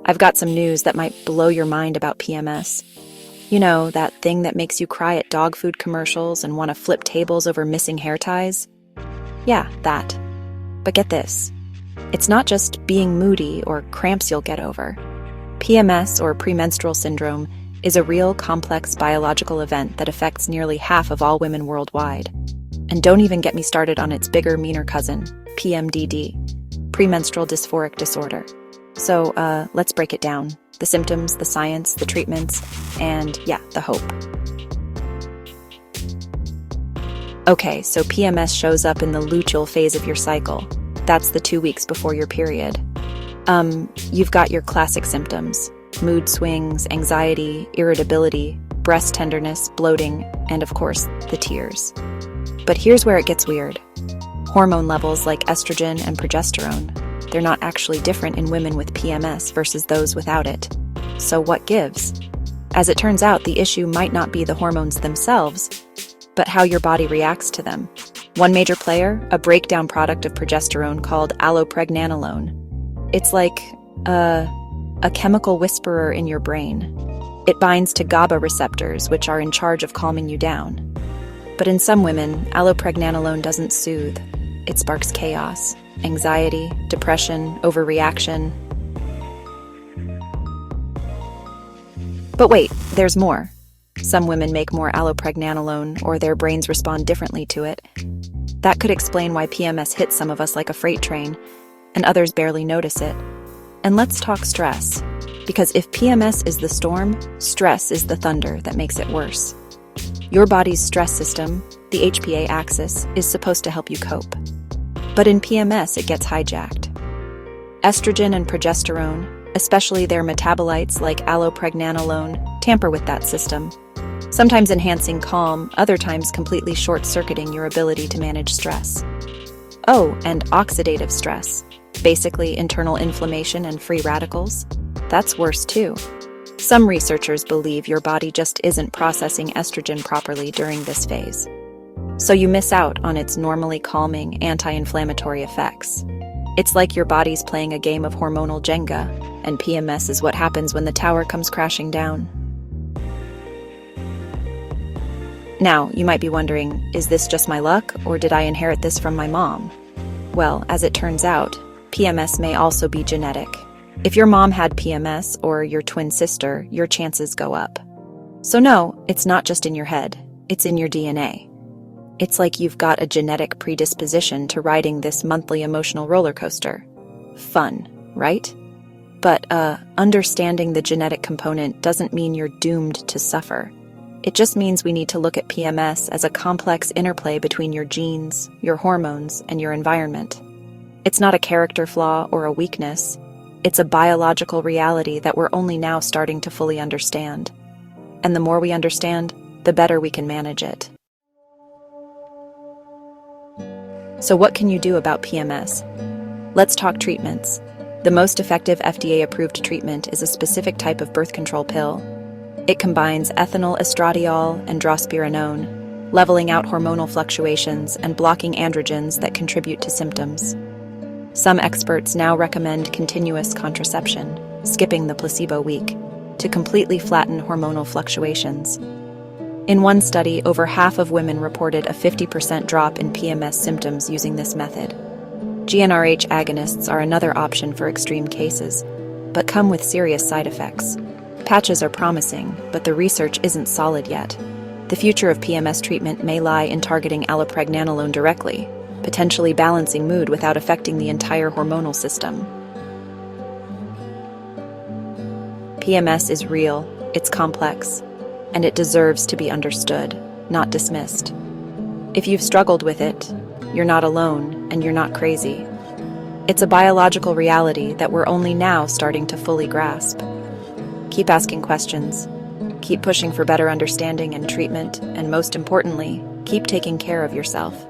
I've got some news that might blow your mind about PMS. You know, that thing that makes you cry at dog food commercials and want to flip tables over missing hair ties? Yeah, that. But get this. It's not just being moody or cramps you'll get over. PMS, or Premenstrual Syndrome, is a real complex biological event that affects nearly half of all women worldwide. And don't even get me started on its bigger, meaner cousin, PMDD, premenstrual dysphoric disorder. So, let's break it down. The symptoms, the science, the treatments, and yeah, the hope. Okay, so PMS shows up in the luteal phase of your cycle. That's the 2 weeks before your period. You've got your classic symptoms: mood swings, anxiety, irritability, breast tenderness, bloating, and of course, the tears. But here's where it gets weird. Hormone levels like estrogen and progesterone, they're not actually different in women with PMS versus those without it. So what gives? As it turns out, the issue might not be the hormones themselves, but how your body reacts to them. One major player, a breakdown product of progesterone called Allopregnanolone. It's like a chemical whisperer in your brain. It binds to GABA receptors, which are in charge of calming you down. But in some women, Allopregnanolone doesn't soothe. It sparks chaos, anxiety, depression, overreaction. But wait, there's more. Some women make more allopregnanolone, or their brains respond differently to it. That could explain why PMS hits some of us like a freight train, and others barely notice it. And let's talk stress, because if PMS is the storm, stress is the thunder that makes it worse. Your body's stress system, the HPA axis, is supposed to help you cope. But in PMS, it gets hijacked. Estrogen and progesterone, especially their metabolites like allopregnanolone, tamper with that system, sometimes enhancing calm, other times completely short-circuiting your ability to manage stress. Oh, and oxidative stress, basically internal inflammation and free radicals, that's worse too. Some researchers believe your body just isn't processing estrogen properly during this phase. So you miss out on its normally calming, anti-inflammatory effects. It's like your body's playing a game of hormonal Jenga, and PMS is what happens when the tower comes crashing down. Now, you might be wondering, is this just my luck, or did I inherit this from my mom? Well, as it turns out, PMS may also be genetic. If your mom had PMS, or your twin sister, your chances go up. So no, it's not just in your head, it's in your DNA. It's like you've got a genetic predisposition to riding this monthly emotional roller coaster. Fun, right? But, understanding the genetic component doesn't mean you're doomed to suffer. It just means we need to look at PMS as a complex interplay between your genes, your hormones, and your environment. It's not a character flaw or a weakness. It's a biological reality that we're only now starting to fully understand. And the more we understand, the better we can manage it. So what can you do about PMS? Let's talk treatments. The most effective FDA-approved treatment is a specific type of birth control pill. It combines ethinyl estradiol and drospirenone, leveling out hormonal fluctuations and blocking androgens that contribute to symptoms. Some experts now recommend continuous contraception, skipping the placebo week, to completely flatten hormonal fluctuations. In one study, over half of women reported a 50% drop in PMS symptoms using this method. GnRH agonists are another option for extreme cases, but come with serious side effects. Patches are promising, but the research isn't solid yet. The future of PMS treatment may lie in targeting allopregnanolone directly, potentially balancing mood without affecting the entire hormonal system. PMS is real, it's complex, and it deserves to be understood, not dismissed. If you've struggled with it, you're not alone and you're not crazy. It's a biological reality that we're only now starting to fully grasp. Keep asking questions, keep pushing for better understanding and treatment, and most importantly, keep taking care of yourself.